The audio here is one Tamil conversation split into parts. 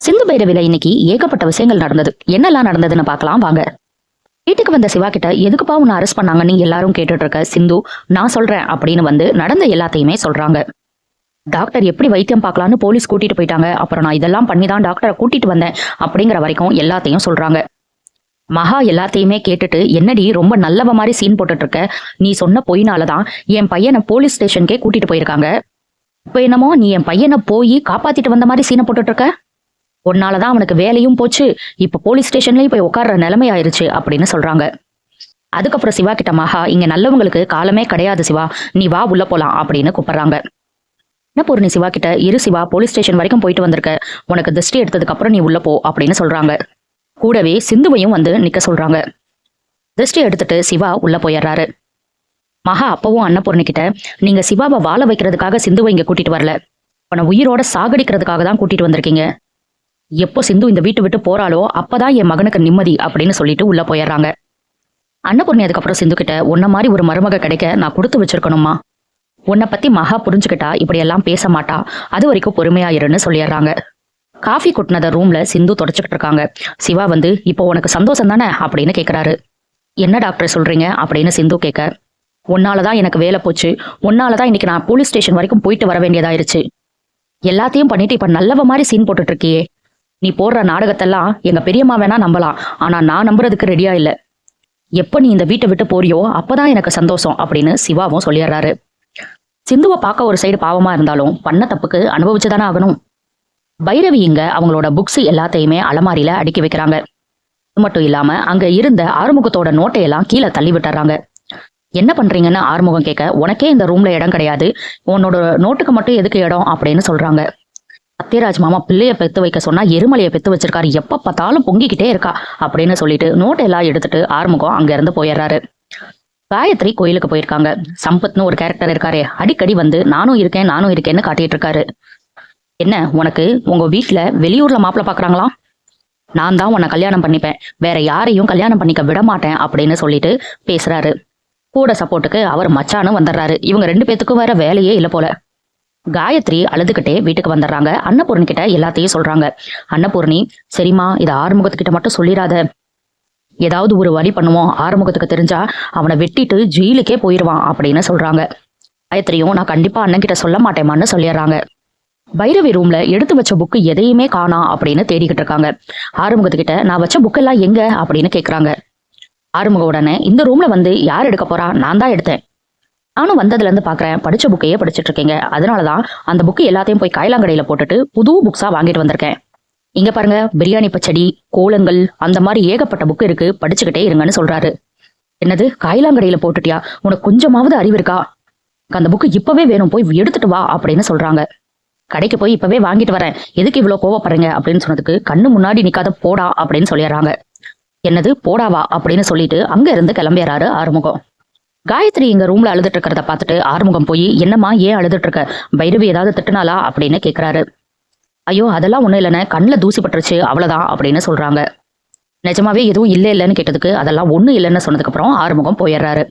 சிந்து பைரவில இன்னைக்கு ஏகப்பட்ட விஷயங்கள் நடந்தது. என்னெல்லாம் நடந்ததுன்னு பார்க்கலாம் வாங்க. வீட்டுக்கு வந்த சிவா கிட்ட எதுக்குப்பா உன்னை அரெஸ்ட் பண்ணாங்கன்னு எல்லாரும் கேட்டுட்டு இருக்க சிந்து, நான் சொல்றேன் அப்படின்னு வந்து நடந்த எல்லாத்தையுமே சொல்றாங்க. டாக்டர் எப்படி வைத்தியம் பார்க்கலான்னு போலீஸ் கூட்டிட்டு போயிட்டாங்க. அப்புறம் நான் இதெல்லாம் பண்ணி தான் டாக்டரை கூட்டிட்டு வந்தேன் அப்படிங்கிற வரைக்கும் எல்லாத்தையும் சொல்றாங்க. மகா எல்லாத்தையுமே கேட்டுட்டு, என்னடி ரொம்ப நல்லவ மாதிரி சீன் போட்டுட்டு இருக்க, நீ சொன்ன பொய்னாலதான் என் பையனை போலீஸ் ஸ்டேஷனுக்கே கூட்டிட்டு போயிருக்காங்க. இப்ப என்னமோ நீ என் பையனை போய் காப்பாத்திட்டு வந்த மாதிரி சீனை போட்டுட்டு இருக்க, உன்னாலதான் அவனுக்கு வேலையும் போச்சு, இப்ப போலீஸ் ஸ்டேஷன்லயும் போய் உட்கார்ற நிலைமை ஆயிருச்சு அப்படின்னு சொல்றாங்க. அதுக்கப்புறம் சிவா கிட்ட மகா, இங்க நல்லவங்களுக்கு காலமே கிடையாது சிவா, நீ வா உள்ள போலாம் அப்படின்னு கூப்பிடுறாங்க. என்ன பூர்ணி சிவா கிட்ட, இரு சிவா, போலீஸ் ஸ்டேஷன் வரைக்கும் போயிட்டு வந்திருக்க, உனக்கு திருஷ்டி எடுத்ததுக்கு அப்புறம் நீ உள்ள போ அப்படின்னு சொல்றாங்க. கூடவே சிந்துவையும் வந்து நிக்க சொல்றாங்க. திருஷ்டி எடுத்துட்டு சிவா உள்ள போயிடுறாரு. மகா அப்பவும் அன்னபூர்ணி கிட்ட, நீங்க சிவாவை வாழ வைக்கிறதுக்காக சிந்துவை இங்க கூட்டிட்டு வரல, அவனை உயிரோட சாகடிக்கிறதுக்காக தான் கூட்டிட்டு வந்திருக்கீங்க. எப்போ சிந்து இந்த வீட்டு விட்டு போறாளோ அப்பதான் என் மகனுக்கு நிம்மதி அப்படின்னு சொல்லிட்டு உள்ள போயிடுறாங்க. அன்னபூர்ணி அதுக்கப்புறம் சிந்து கிட்ட, உன்ன மாதிரி ஒரு மருமக கிடைக்க நான் கொடுத்து வச்சிருக்கணுமா, உன்னை பத்தி மகா புரிஞ்சுக்கிட்டா இப்படி எல்லாம் பேச மாட்டா, அது வரைக்கும் பொறுமையா இருன்னு சொல்லிடுறாங்க. காஃபி கொட்டினத ரூம்ல சிந்து தொடச்சுக்கிட்டு இருக்காங்க. சிவா வந்து, இப்போ உனக்கு சந்தோஷம் தானே அப்படின்னு கேக்குறாரு. என்ன டாக்டர் சொல்றீங்க அப்படின்னு சிந்து கேட்க, உன்னாலதான் எனக்கு வேலை போச்சு, உன்னாலதான் இன்னைக்கு நான் போலீஸ் ஸ்டேஷன் வரைக்கும் போயிட்டு வர வேண்டியதாயிருச்சு, எல்லாத்தையும் பண்ணிட்டு இப்ப நல்லவ மாதிரி சீன் போட்டுட்டு இருக்கியே, நீ போடுற நாடகத்தெல்லாம் எங்க பெரியம்மா வேணா நம்பலாம், ஆனா நான் நம்புறதுக்கு ரெடியா இல்ல, எப்ப நீ இந்த வீட்டை விட்டு போறியோ அப்பதான் எனக்கு சந்தோஷம் அப்படின்னு சிவாவும் சொல்லிடுறாரு. சிந்துவை பார்க்க ஒரு சைடு பாவமா இருந்தாலும் பண்ண தப்புக்கு அனுபவிச்சுதானே ஆகணும். பைரவி இங்க அவங்களோட புக்ஸ் எல்லாத்தையுமே அலமாரியில அடுக்கி வைக்கிறாங்க. இது மட்டும் இல்லாம அங்க இருந்த ஆறுமுகத்தோட நோட்டையெல்லாம் கீழே தள்ளி விட்டுறாங்க. என்ன பண்றீங்கன்னு ஆறுமுகம் கேட்க, உனக்கே இந்த ரூம்ல இடம் கிடையாது, உன்னோட நோட்டுக்கு மட்டும் எதுக்கு இடம் அப்படின்னு சொல்றாங்க. சத்யராஜ் மாமா பிள்ளைய பெத்து வைக்க சொன்னா எருமலையை பெத்து வச்சிருக்காரு, எப்ப பார்த்தாலும் பொங்கிக்கிட்டே இருக்கா அப்படின்னு சொல்லிட்டு நோட்டை எல்லாம் எடுத்துட்டு ஆறுமுகம் அங்க இருந்து போயிடுறாரு. காயத்ரி கோயிலுக்கு போயிருக்காங்க. சம்பத்னு ஒரு கேரக்டர் இருக்காரு, அடிக்கடி வந்து நானும் இருக்கேன்னு காட்டிட்டு இருக்காரு. என்ன உனக்கு உங்க வீட்டுல வெளியூர்ல மாப்பிள்ள பாக்குறாங்களா, நான் தான் உன்னை கல்யாணம் பண்ணிப்பேன், வேற யாரையும் கல்யாணம் பண்ணிக்க விட மாட்டேன் அப்படின்னு சொல்லிட்டு பேசுறாரு. கூட சப்போர்ட்டுக்கு அவர் மச்சானும் வந்துடுறாரு. இவங்க ரெண்டு பேத்துக்கும் வேற வேலையே இல்லை போல. காயத்ரி அழுதுகிட்டே வீட்டுக்கு வந்துடுறாங்க. அன்னபூர்ணி கிட்ட எல்லாத்தையும் சொல்றாங்க. அன்னபூர்ணி, சரிம்மா, இதை ஆறுமுகத்துக்கிட்ட மட்டும் சொல்லிடாத, ஏதாவது ஒரு வழி பண்ணுவோம், ஆறுமுகத்துக்கு தெரிஞ்சா அவனை வெட்டிட்டு ஜெயிலுக்கே போயிடுவான் அப்படின்னு சொல்றாங்க. காயத்ரியும், நான் கண்டிப்பா அண்ணன் கிட்ட சொல்ல மாட்டேமான்னு சொல்லிடுறாங்க. பைரவி ரூம்ல எடுத்து வச்ச புக்கு எதையுமே காணா அப்படின்னு தேடிக்கிட்டு இருக்காங்க. ஆறுமுகத்துக்கிட்ட, நான் வச்ச புக்கெல்லாம் எங்க அப்படின்னு கேக்குறாங்க. ஆறுமுக உடனே, இந்த ரூம்ல வந்து யார் எடுக்க போறா, நான் தான் எடுத்தேன், நானும் வந்ததுல இருந்து பாக்குறேன், படிச்ச புக்கையே படிச்சுட்டு இருக்கீங்க, அதனாலதான் அந்த புக்கு எல்லாத்தையும் போய் காய்லாங்கடையில போட்டுட்டு புது புக்ஸா வாங்கிட்டு வந்திருக்கேன். இங்க பாருங்க, பிரியாணி பச்சடி, கோலங்கள், அந்த மாதிரி ஏகப்பட்ட புக்கு இருக்கு, படிச்சுக்கிட்டே இருங்கன்னு சொல்றாரு. என்னது, காய்லாங்கடையில போட்டுட்டியா, உனக்கு கொஞ்சமாவது அறிவு இருக்கா, அந்த புக்கு இப்பவே வேணும், போய் எடுத்துட்டு வா அப்படின்னு சொல்றாங்க. கடைக்கு போய் இப்பவே வாங்கிட்டு வரேன், எதுக்கு இவ்வளவு கோவப்படுறீங்க அப்படின்னு சொன்னதுக்கு, கண்ணு முன்னாடி நிக்காத போடா அப்படின்னு சொல்லிடுறாங்க. என்னது போடாவா அப்படின்னு சொல்லிட்டு அங்க இருந்து கிளம்பிடுறாரு ஆறுமுகம். காயத்ரி இங்க ரூம்ல அழுதுட்டு இருக்கிறத பார்த்துட்டு ஆறுமுகம் போய், என்னம்மா ஏன் அழுதுட்டு இருக்க, பைரவி ஏதாவது திட்டுனாலா அப்படின்னு கேக்குறாரு. ஐயோ அதெல்லாம் ஒண்ணும் இல்லைன்னு, கண்ணுல தூசி பட்டுருச்சு அவ்வளவுதான் அப்படின்னு சொல்றாங்க. நிஜமாவே எதுவும் இல்லைன்னு கேட்டதுக்கு, அதெல்லாம் ஒண்ணும் இல்லைன்னு சொன்னதுக்கு அப்புறம் ஆறுமுகம் போயிடுறாரு.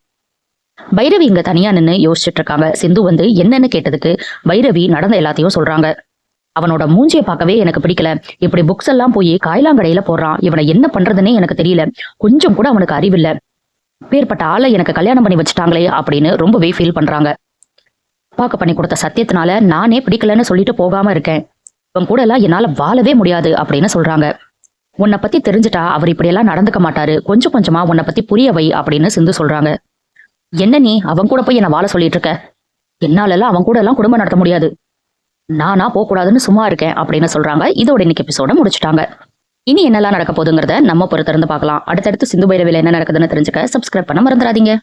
பைரவி இங்க தனியா நின்று யோசிச்சுட்டு இருக்காங்க. சிந்து வந்து என்னன்னு கேட்டதுக்கு பைரவி நடந்த எல்லாத்தையும் சொல்றாங்க. அவனோட மூஞ்சியை பார்க்கவே எனக்கு பிடிக்கல, இப்படி புக்ஸ் எல்லாம் போய் காய்லாங்கடையில போடுறான், இவனை என்ன பண்றதுன்னே எனக்கு தெரியல, கொஞ்சம் கூட அவனுக்கு அறிவில்லை, பேர்பட்ட ஆளை எனக்கு கல்யாணம் பண்ணி வச்சுட்டாங்களே அப்படின்னு ரொம்பவே ஃபீல் பண்றாங்க. அப்பாக்கு பண்ணி கொடுத்த சத்தியத்தினால நானே பிடிக்கலன்னு சொல்லிட்டு போகாம இருக்கேன், இவன் கூட எல்லாம் என்னால வாழவே முடியாது அப்படின்னு சொல்றாங்க. உன்னை பத்தி தெரிஞ்சுட்டா அவர் இப்படியெல்லாம் நடந்துக்க மாட்டாரு, கொஞ்சம் கொஞ்சமா உன்னை பத்தி புரிய வை அப்படின்னு சிந்து சொல்றாங்க. என்ன நீ அவன் கூட போய் என்ன வாழ சொல்லிட்டு இருக்க, என்னால எல்லாம் அவன் கூட எல்லாம் குடும்பம் நடத்த முடியாது, நானா போக கூடாதுன்னு சும்மா இருக்கேன் அப்படின்னு சொல்றாங்க. இதோட இன்னைக்கு எபிசோட முடிச்சுட்டாங்க. இனி என்னெல்லாம் நடக்க போகுதுங்கிறத நம்ம பொறுத்திருந்து பார்க்கலாம். அடுத்தடுத்து சிந்து பைரவில என்ன நடக்குதுன்னு தெரிஞ்சுக்க சப்ஸ்கிரைப் பண்ண மறந்துடாதீங்க.